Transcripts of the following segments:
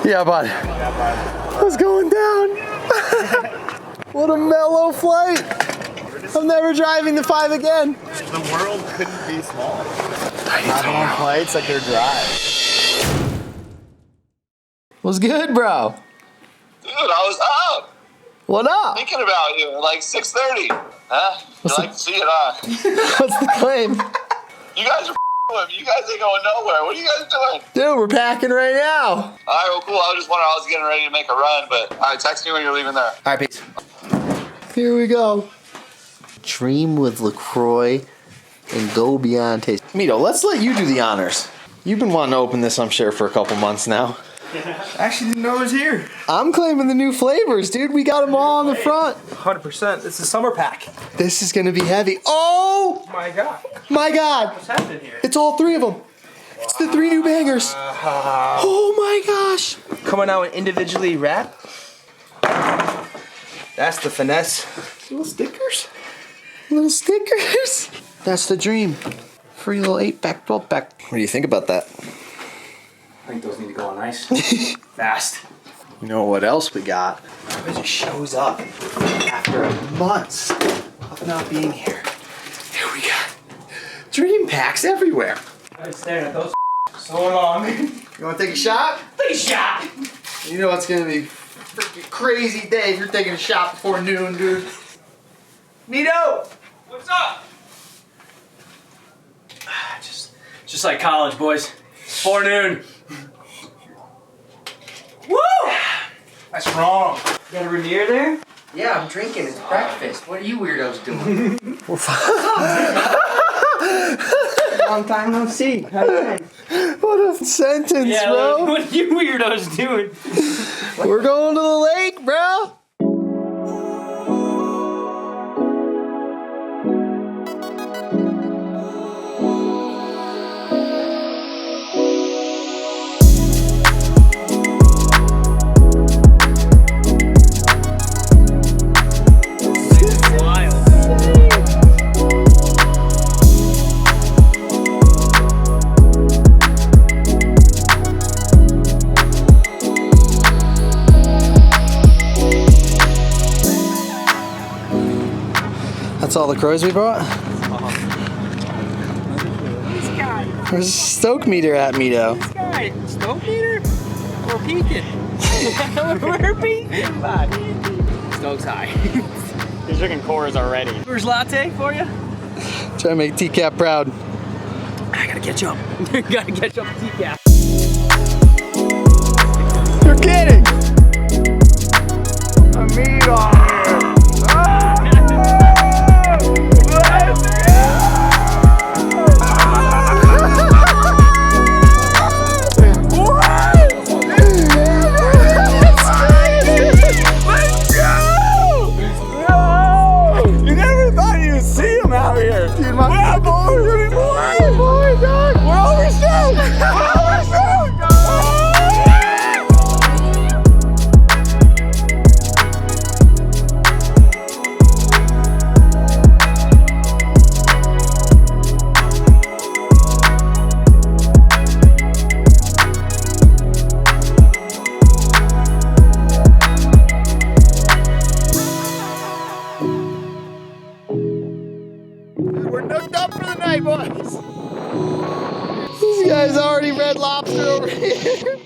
Yeah, bud. What's going down? What a mellow flight. I'm never driving the 5 again. The world couldn't be smaller. Having on flights like they're dry. What's good, bro? Dude, I was up. What up? Thinking about you at like 6:30. Huh? You like to see it, huh? What's the claim? You guys are with me. You guys ain't going nowhere. What are you guys doing? Dude, we're packing right now. All right, well, cool. I was just wondering, I was getting ready to make a run, but all right, text me when you're leaving there. All right, peace. Here we go. Dream with LaCroix and go beyond taste. Mito, let's let you do the honors. You've been wanting to open this, I'm sure, for a couple months now. I actually didn't know it was here. I'm claiming the new flavors, dude. We got them all on the front. 100%. It's a summer pack. This is gonna be heavy. Oh My God. my God! What's happening here? It's all 3 of them. It's the 3 new bangers. Oh my gosh! Coming out individually wrapped. That's the finesse. Little stickers. Little stickers. That's the dream. Free little 8-pack, 12-pack. What do you think about that? I think those need to go on ice. Fast. You know what else we got? It just shows up after months of not being here. Here we got dream packs everywhere. I've been staring at those so long. You want to take a shot? Take a shot. You know it's gonna be a freaking crazy day if you're taking a shot before noon, dude. Mito, what's up? Just like college, boys. 4 noon. Woo! That's wrong. You got a Rainier there? Yeah, I'm drinking. It's breakfast. What are you weirdos doing? Long time no see. How you doing? What a sentence, bro. What are you weirdos doing? We're going to the lake, bro. That's all the crows we brought? This guy. Where's the stoke meter at, Mito? This guy. Stoke meter? We're peaking. We're peaking, bud. Stoke's high. He's drinking Coors already. Coors latte for you? Try to make TCAP proud. I gotta catch up. Gotta catch up to TCAP. You're kidding! A meat on here. We're nooked up for the night, boys. This guy's already Red Lobster over here.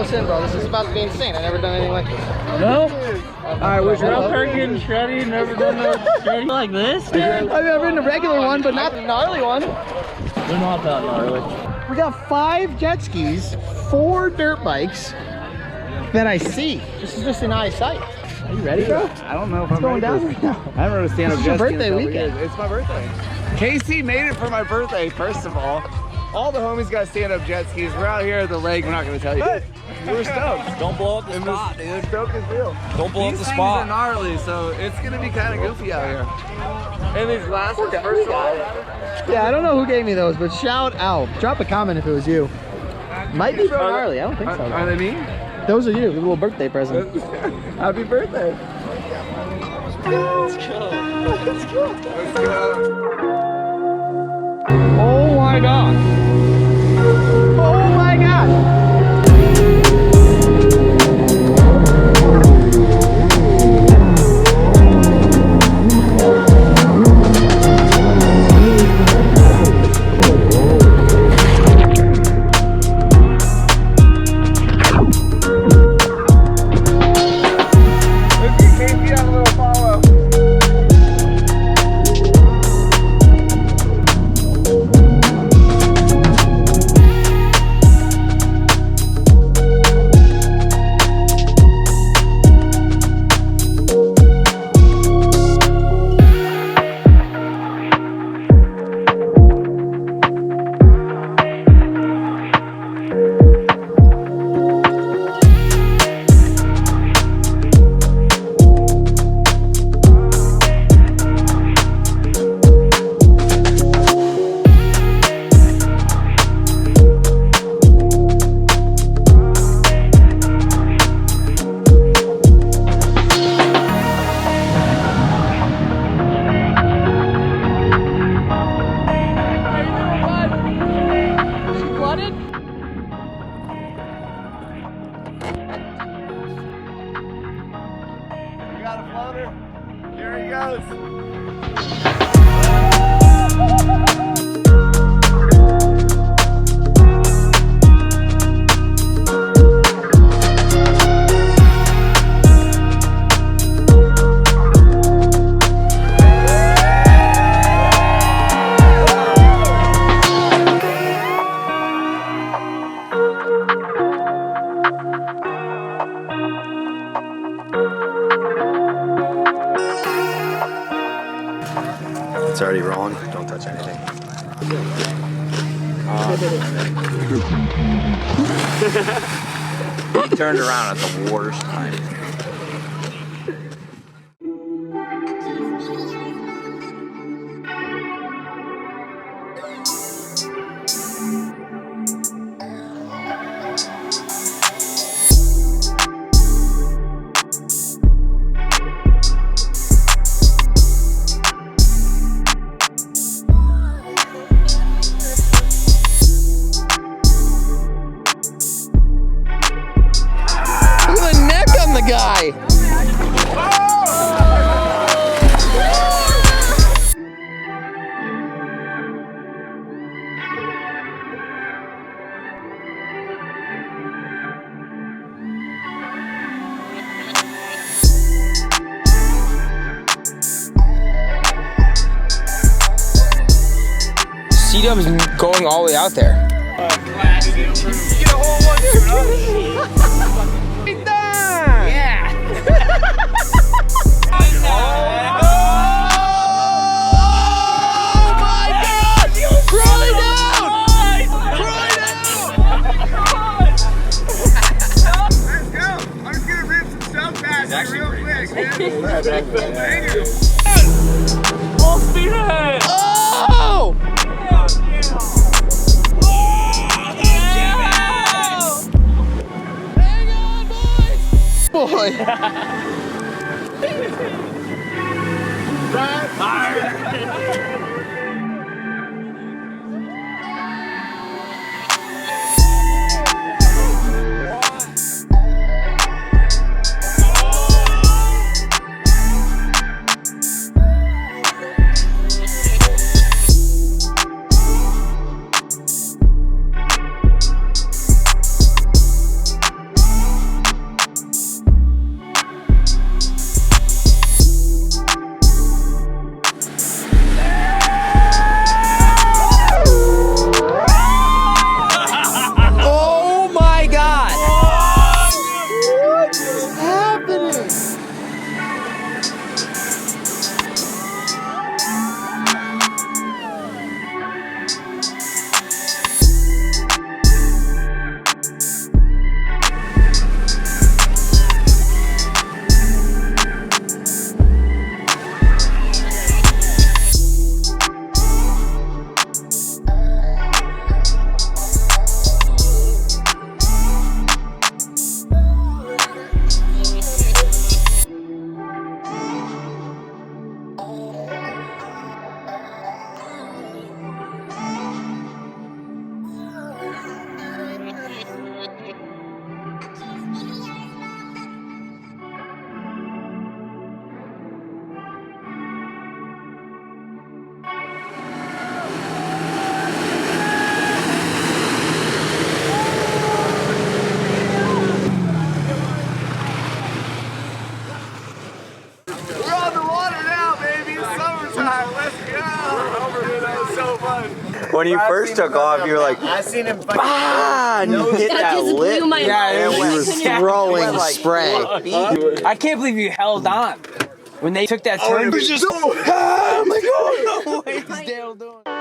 Bro, this is about to be insane. I've never done anything like this. No? Alright, was your outfit getting shreddy? Never done no shreddy like this? I've ridden a regular one, but not the gnarly one. They're not that gnarly. We got 5 jet skis, 4 dirt bikes that I see. This is just in eyesight. Are you ready, bro? I don't know if I'm going ready down right now. I haven't rode a stand-up This is your jet ski in birthday a couple weekend. years. It's my birthday. Casey made it for my birthday, first of all. All the homies got stand-up jet skis. We're out here at the lake. We're not gonna tell you. But we're stoked. Don't blow up the spot, dude. Stoke is real. Don't blow up the These things spot. are gnarly, so it's gonna be kind of goofy out here. And these glasses, first of all. Yeah, I don't know who gave me those, but shout out. Drop a comment if it was you. Might be Bro Gnarly. I don't think so. Are they me? Those are you. A little birthday present. Happy birthday. Let's go. Let's go. Oh my god. Oh my god. It's already rolling. Don't touch anything. He turned around at the worst time. Guy. CW's going all the way out there. Get a whole one there, Yeah. Full speed ahead! Oh! Hang on, boys! Boy! When you first took off, you were like, I seen him bah! And you hit that lip. Yeah, He was throwing spray. I can't believe you held on when they took that turn. Oh my god! What is Dale doing?